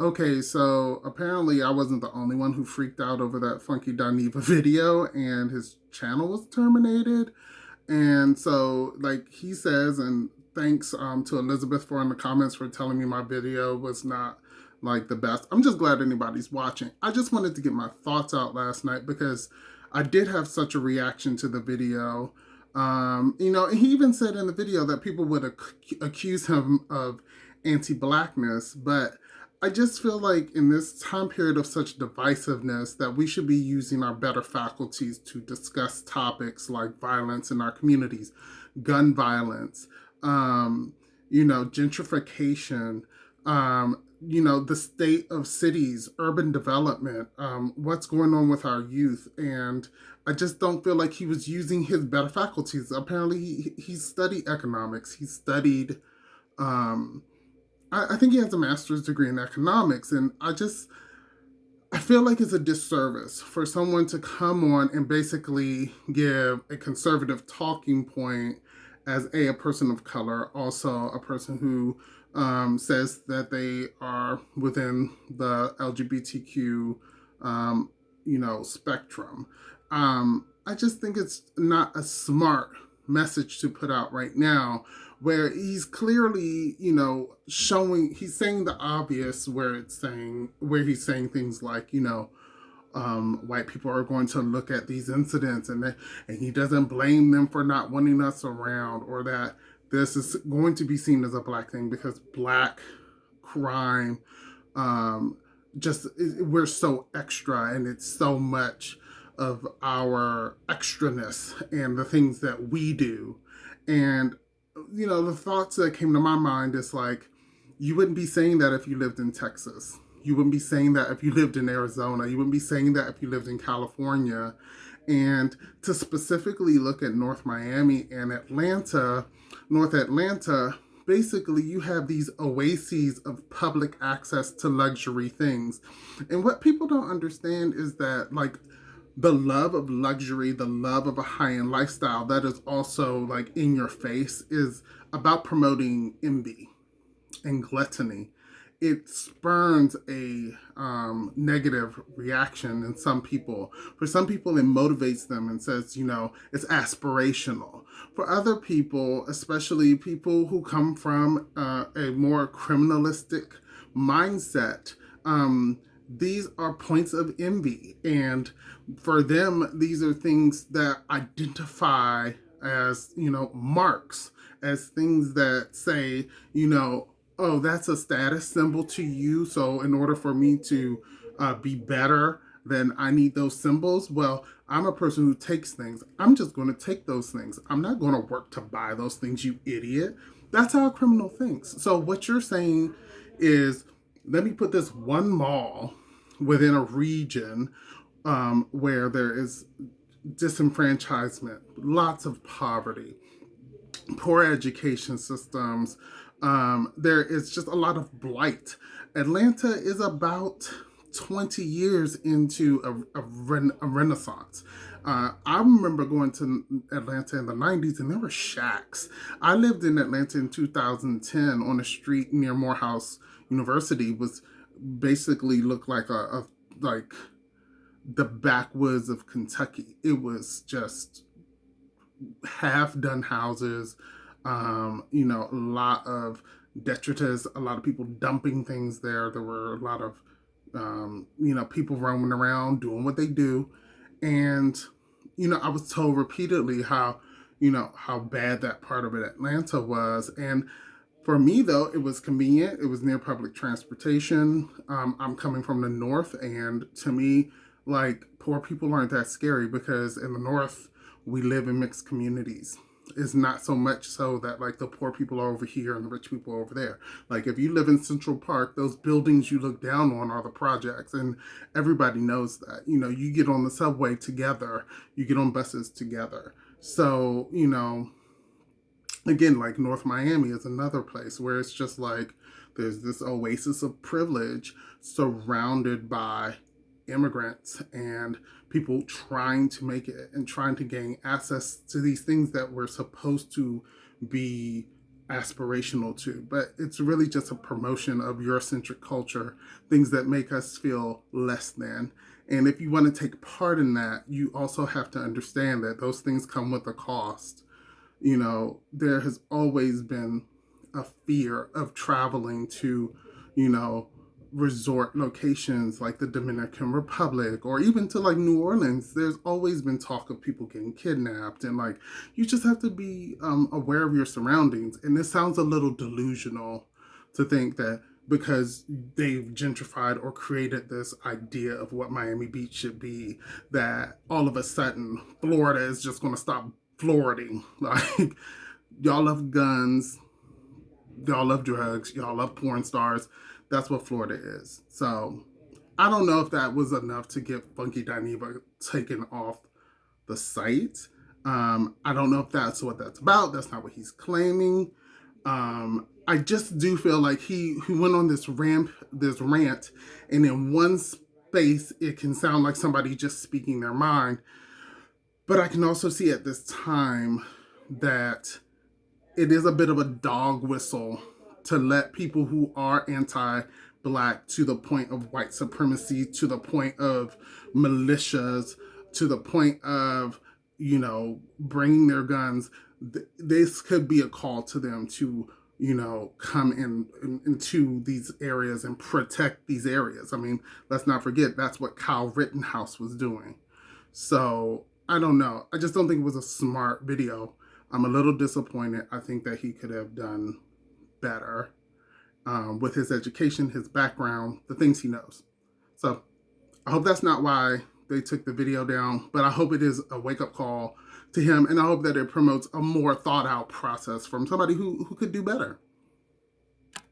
Okay, so apparently I wasn't the only one who freaked out over that Funky Dineva video and his channel was terminated. And so, like he says, and thanks to Elizabeth for in the comments for telling me my video was not like the best. I'm just glad anybody's watching. I just wanted to get my thoughts out last night because I did have such a reaction to the video. He even said in the video that people would accuse him of anti-blackness, but I just feel like in this time period of such divisiveness that we should be using our better faculties to discuss topics like violence in our communities, gun violence, gentrification, the state of cities, urban development, what's going on with our youth. And I just don't feel like he was using his better faculties. Apparently, he studied economics. He studied um, I think he has a master's degree in economics, and I feel like it's a disservice for someone to come on and basically give a conservative talking point as a person of color, also a person who says that they are within the LGBTQ, spectrum. I just think it's not a smart message to put out right now where he's clearly, he's saying the obvious where he's saying things like, white people are going to look at these incidents and he doesn't blame them for not wanting us around, or that this is going to be seen as a black thing because black crime, um, just we're so extra and it's so much of our extraness and the things that we do. And the thoughts that came to my mind is like, you wouldn't be saying that if you lived in Texas. You wouldn't be saying that if you lived in Arizona. You wouldn't be saying that if you lived in California. And to specifically look at North Miami and North Atlanta, basically you have these oases of public access to luxury things. And what people don't understand is that, like, the love of luxury, the love of a high-end lifestyle that is also like in your face is about promoting envy and gluttony. It spurns a negative reaction in some people. For some people, it motivates them and says, it's aspirational. For other people, especially people who come from a more criminalistic mindset, these are points of envy. And for them, these are things that identify as, marks, as things that say, oh, that's a status symbol to you. So in order for me to be better, then I need those symbols. Well, I'm a person who takes things. I'm just going to take those things. I'm not going to work to buy those things, you idiot. That's how a criminal thinks. So what you're saying is, let me put this one mall within a region where there is disenfranchisement, lots of poverty, poor education systems. There is just a lot of blight. Atlanta is about 20 years into a renaissance. I remember going to Atlanta in the 90s and there were shacks. I lived in Atlanta in 2010 on a street near Morehouse University. Was basically looked like like the backwoods of Kentucky. It was just half done houses, a lot of detritus, a lot of people dumping things there. There were a lot of, people roaming around doing what they do. And, I was told repeatedly how bad that part of Atlanta was. And for me, though, it was convenient. It was near public transportation. I'm coming from the north, and to me, like, poor people aren't that scary because in the north, we live in mixed communities. It's not so much so that like the poor people are over here and the rich people are over there. Like if you live in Central Park, those buildings you look down on are the projects, and everybody knows that. You get on the subway together, you get on buses together. So, again, like North Miami is another place where it's just like there's this oasis of privilege surrounded by immigrants and people trying to make it and trying to gain access to these things that were supposed to be aspirational to, but it's really just a promotion of Eurocentric culture, things that make us feel less than. And if you want to take part in that, you also have to understand that those things come with a cost. You know, there has always been a fear of traveling to, you know, resort locations like the Dominican Republic or even to like New Orleans. There's always been talk of people getting kidnapped, and like you just have to be aware of your surroundings. And this sounds a little delusional to think that because they've gentrified or created this idea of what Miami Beach should be, that all of a sudden Florida is just going to stop Floriding. Like, y'all love guns, y'all love drugs, y'all love porn stars. That's what Florida is. So I don't know if that was enough to get Funky Dineva taken off the site. I don't know if that's what that's about. That's not what he's claiming. I just do feel like he went on this rant, and in one space it can sound like somebody just speaking their mind. But I can also see at this time that it is a bit of a dog whistle to let people who are anti-Black, to the point of white supremacy, to the point of militias, to the point of, you know, bringing their guns. This could be a call to them to, you know, come into these areas and protect these areas. I mean, let's not forget that's what Kyle Rittenhouse was doing. So I don't know. I just don't think it was a smart video. I'm a little disappointed. I think that he could have done better with his education, his background, the things he knows. So I hope that's not why they took the video down, but I hope it is a wake-up call to him, and I hope that it promotes a more thought-out process from somebody who could do better.